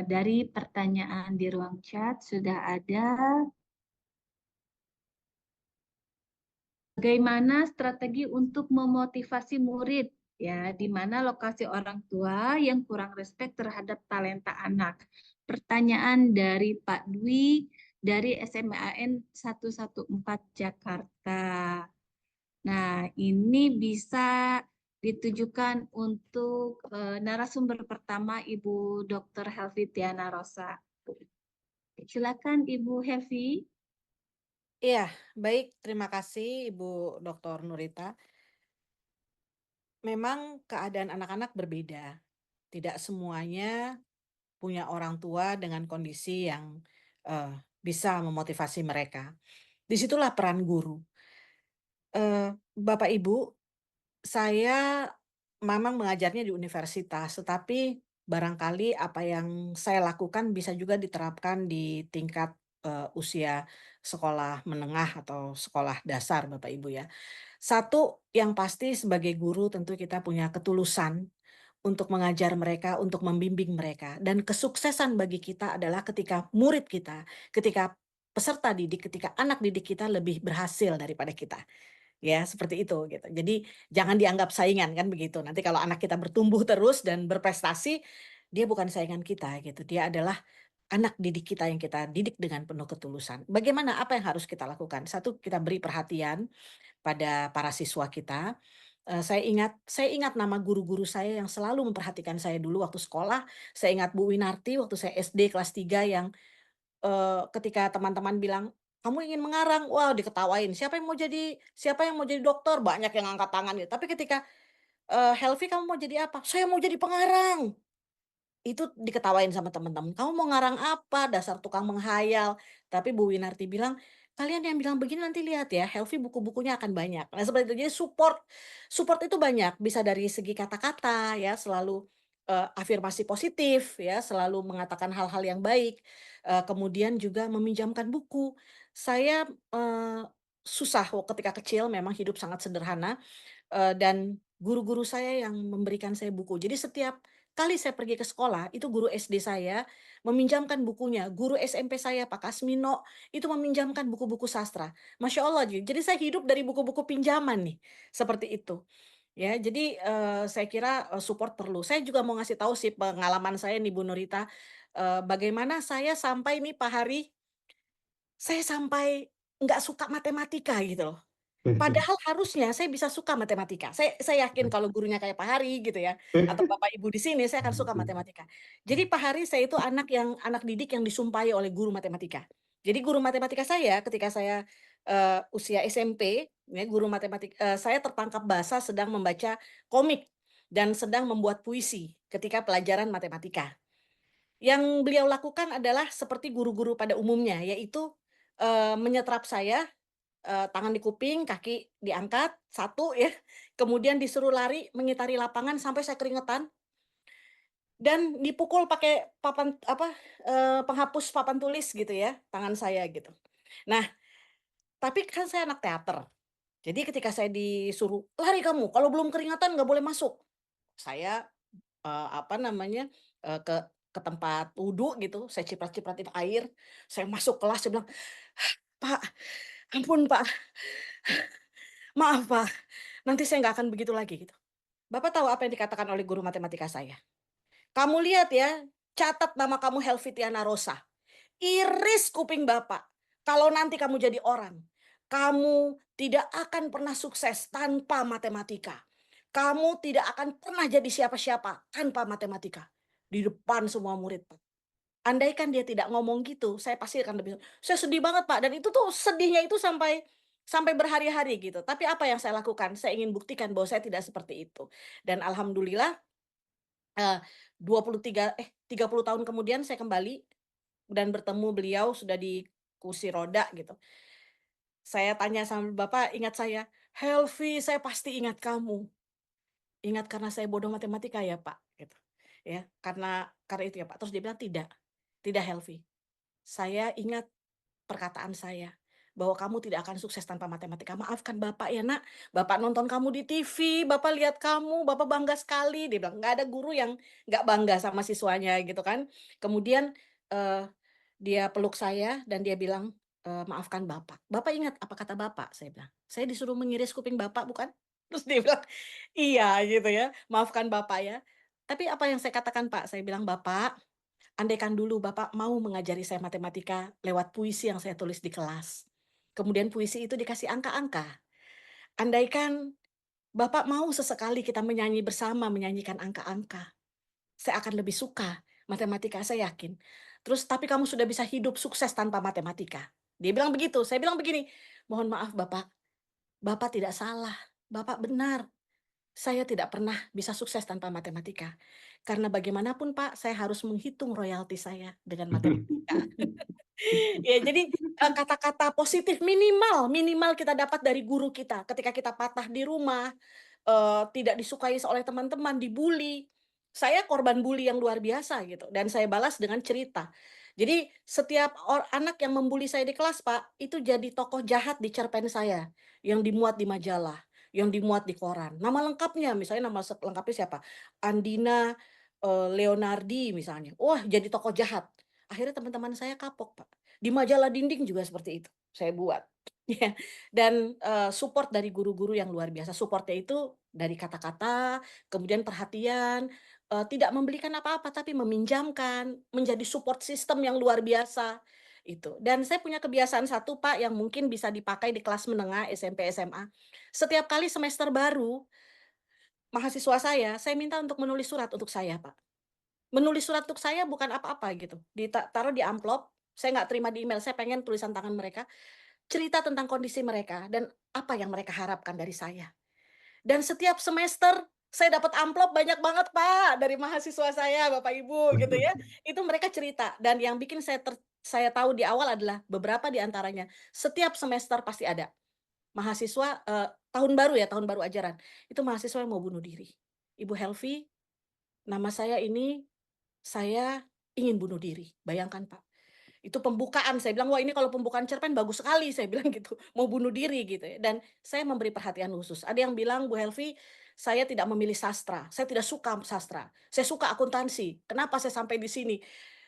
Dari pertanyaan di ruang chat sudah ada. Bagaimana strategi untuk memotivasi murid, ya, di mana lokasi orang tua yang kurang respek terhadap talenta anak? Pertanyaan dari Pak Dwi dari SMAN 114 Jakarta. Nah, ini bisa ditujukan untuk narasumber pertama Ibu Dr. Helvi Tiana Rosa. Silakan Ibu Helvi. Iya, baik. Terima kasih Ibu Dr. Nurita. Memang keadaan anak-anak berbeda. Tidak semuanya punya orang tua dengan kondisi yang eh, bisa memotivasi mereka. Disitulah peran guru. Bapak Ibu, saya memang mengajarnya di universitas, tetapi barangkali apa yang saya lakukan bisa juga diterapkan di tingkat usia sekolah menengah atau sekolah dasar, Bapak Ibu ya. Satu yang pasti sebagai guru tentu kita punya ketulusan untuk mengajar mereka, untuk membimbing mereka. Dan kesuksesan bagi kita adalah ketika murid kita, ketika peserta didik, ketika anak didik kita lebih berhasil daripada kita. Ya, seperti itu gitu. Jadi jangan dianggap saingan kan begitu. Nanti kalau anak kita bertumbuh terus dan berprestasi, dia bukan saingan kita gitu. Dia adalah anak didik kita yang kita didik dengan penuh ketulusan. Bagaimana apa yang harus kita lakukan? Satu, kita beri perhatian pada para siswa kita. Saya ingat nama guru-guru saya yang selalu memperhatikan saya dulu waktu sekolah. Saya ingat Bu Winarti waktu saya SD kelas 3 yang ketika teman-teman bilang, "Kamu ingin mengarang?" Wah, diketawain, siapa yang mau jadi dokter?" Banyak yang angkat tangan gitu. Tapi ketika, "Helvi, kamu mau jadi apa?" "Saya mau jadi pengarang." Itu diketawain sama teman-teman, "Kamu mau ngarang apa? Dasar tukang menghayal." Tapi Bu Winarti bilang, "Kalian yang bilang begini nanti lihat ya, Helvi buku-bukunya akan banyak." Nah seperti itu, jadi support support itu banyak, bisa dari segi kata-kata ya, selalu, afirmasi positif ya, selalu mengatakan hal-hal yang baik, kemudian juga meminjamkan buku. Saya, susah ketika kecil memang hidup sangat sederhana, dan guru-guru saya yang memberikan saya buku. Jadi setiap kali saya pergi ke sekolah, itu guru SD saya meminjamkan bukunya, guru SMP saya Pak Kasmino itu meminjamkan buku-buku sastra. Masya Allah, jadi saya hidup dari buku-buku pinjaman nih, seperti itu. Ya, jadi saya kira support perlu. Saya juga mau ngasih tahu sih pengalaman saya nih Bu Nurita, bagaimana saya sampai nih Pak Hari, saya sampai nggak suka matematika gitu loh. Padahal harusnya saya bisa suka matematika. Saya yakin kalau gurunya kayak Pak Hari gitu ya, atau Bapak Ibu di sini, saya akan suka matematika. Jadi Pak Hari saya itu anak didik yang disumpahi oleh guru matematika. Jadi guru matematika saya ketika saya, usia SMP, ya saya tertangkap basah sedang membaca komik dan sedang membuat puisi ketika pelajaran matematika. Yang beliau lakukan adalah seperti guru-guru pada umumnya, yaitu, menyetrap saya, tangan di kuping, kaki diangkat, satu ya, kemudian disuruh lari mengitari lapangan sampai saya keringetan, dan dipukul pakai penghapus papan tulis gitu ya, tangan saya gitu. Nah, tapi kan saya anak teater, jadi ketika saya disuruh, "Lari kamu, kalau belum keringetan nggak boleh masuk." Saya, apa namanya, ke tempat wudhu gitu, saya ciprat-cipratin air, saya masuk kelas, saya bilang, "Pak, ampun Pak, maaf Pak, nanti saya nggak akan begitu lagi," gitu. Bapak tahu apa yang dikatakan oleh guru matematika saya? "Kamu lihat ya, catat nama kamu Helvitiana Rosa. Iris kuping Bapak. Kalau nanti kamu jadi orang, kamu tidak akan pernah sukses tanpa matematika. Kamu tidak akan pernah jadi siapa-siapa tanpa matematika." Di depan semua murid, Pak. Andaikan dia tidak ngomong gitu, saya pasti akan lebih, saya sedih banget, Pak, dan itu tuh sedihnya itu sampai sampai berhari-hari gitu. Tapi apa yang saya lakukan? Saya ingin buktikan bahwa saya tidak seperti itu. Dan alhamdulillah, eee, 30 tahun kemudian saya kembali dan bertemu beliau sudah di kursi roda gitu. Saya tanya sama bapak, ingat saya, "Helvi, saya pasti ingat kamu. Ingat karena saya bodoh matematika ya, Pak?" Gitu. Ya, karena itu ya, Pak. Terus dia bilang, "Tidak, tidak Helvi. Saya ingat perkataan saya, bahwa kamu tidak akan sukses tanpa matematika. Maafkan Bapak ya Nak, Bapak nonton kamu di TV, Bapak lihat kamu, Bapak bangga sekali. Dia bilang, nggak ada guru yang nggak bangga sama siswanya gitu kan. Kemudian eh, dia peluk saya dan dia bilang, maafkan Bapak. Bapak ingat apa kata Bapak? Saya bilang, saya disuruh mengiris kuping Bapak bukan? Terus dia bilang, iya gitu ya, maafkan Bapak ya. Tapi apa yang saya katakan Pak? Saya bilang, Bapak, andaikan dulu Bapak mau mengajari saya matematika lewat puisi yang saya tulis di kelas. Kemudian puisi itu dikasih angka-angka. Andaikan Bapak mau sesekali kita menyanyi bersama, menyanyikan angka-angka. Saya akan lebih suka matematika, saya yakin. Terus, tapi kamu sudah bisa hidup sukses tanpa matematika. Dia bilang begitu, saya bilang begini, mohon maaf Bapak, Bapak tidak salah, Bapak benar. Saya tidak pernah bisa sukses tanpa matematika. Karena bagaimanapun Pak, saya harus menghitung royalti saya dengan matematika. Ya, jadi, kata-kata positif minimal minimal kita dapat dari guru kita ketika kita patah di rumah, tidak disukai oleh teman-teman, dibully. Saya korban bully yang luar biasa gitu dan saya balas dengan cerita. Jadi setiap anak yang membuli saya di kelas, Pak, itu jadi tokoh jahat di cerpen saya, yang dimuat di majalah, yang dimuat di koran. Nama lengkapnya, misalnya nama lengkapnya siapa? Andina, Leonardi misalnya. Wah, jadi tokoh jahat. Akhirnya teman-teman saya kapok, Pak. Di majalah dinding juga seperti itu, saya buat. Ya, dan, support dari guru-guru yang luar biasa. Support-nya itu dari kata-kata, kemudian perhatian, tidak membelikan apa-apa, tapi meminjamkan, menjadi support system yang luar biasa, itu. Dan saya punya kebiasaan satu, Pak, yang mungkin bisa dipakai di kelas menengah SMP, SMA. Setiap kali semester baru, mahasiswa saya minta untuk menulis surat untuk saya, Pak. Menulis surat untuk saya bukan apa-apa gitu, taruh di amplop, saya nggak terima di email, saya pengen tulisan tangan mereka, cerita tentang kondisi mereka dan apa yang mereka harapkan dari saya. Dan setiap semester saya dapat amplop banyak banget, Pak, dari mahasiswa saya, Bapak Ibu gitu ya. Itu mereka cerita dan yang bikin saya tahu di awal adalah beberapa di antaranya setiap semester pasti ada mahasiswa, tahun baru ya, tahun baru ajaran, itu mahasiswa yang mau bunuh diri. "Ibu Helvi, nama saya ini, saya ingin bunuh diri." Bayangkan, Pak. Itu pembukaan, saya bilang, "Wah, ini kalau pembukaan cerpen bagus sekali," saya bilang gitu, "mau bunuh diri," gitu ya, dan saya memberi perhatian khusus. Ada yang bilang, "Bu Helvi, saya tidak memilih sastra, saya tidak suka sastra, saya suka akuntansi. Kenapa saya sampai di sini?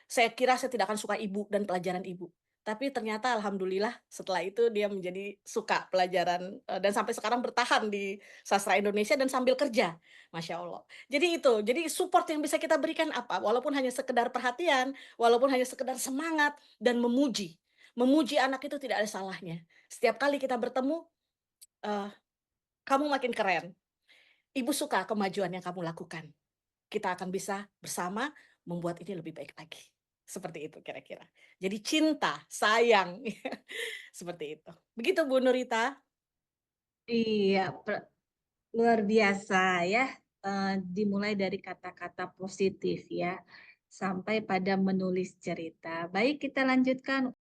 Saya kira saya tidak akan suka ibu dan pelajaran ibu." Tapi ternyata alhamdulillah setelah itu dia menjadi suka pelajaran, dan sampai sekarang bertahan di sastra Indonesia dan sambil kerja, masya Allah. Jadi itu, jadi support yang bisa kita berikan apa? Walaupun hanya sekedar perhatian, walaupun hanya sekedar semangat dan memuji. Memuji anak itu tidak ada salahnya. Setiap kali kita bertemu, eee, "Kamu makin keren. Ibu suka kemajuan yang kamu lakukan. Kita akan bisa bersama membuat ini lebih baik lagi." Seperti itu kira-kira. Jadi cinta, sayang, seperti itu. Begitu Bu Nurita. Iya, luar biasa ya, dimulai dari kata-kata positif ya, sampai pada menulis cerita. Baik, kita lanjutkan.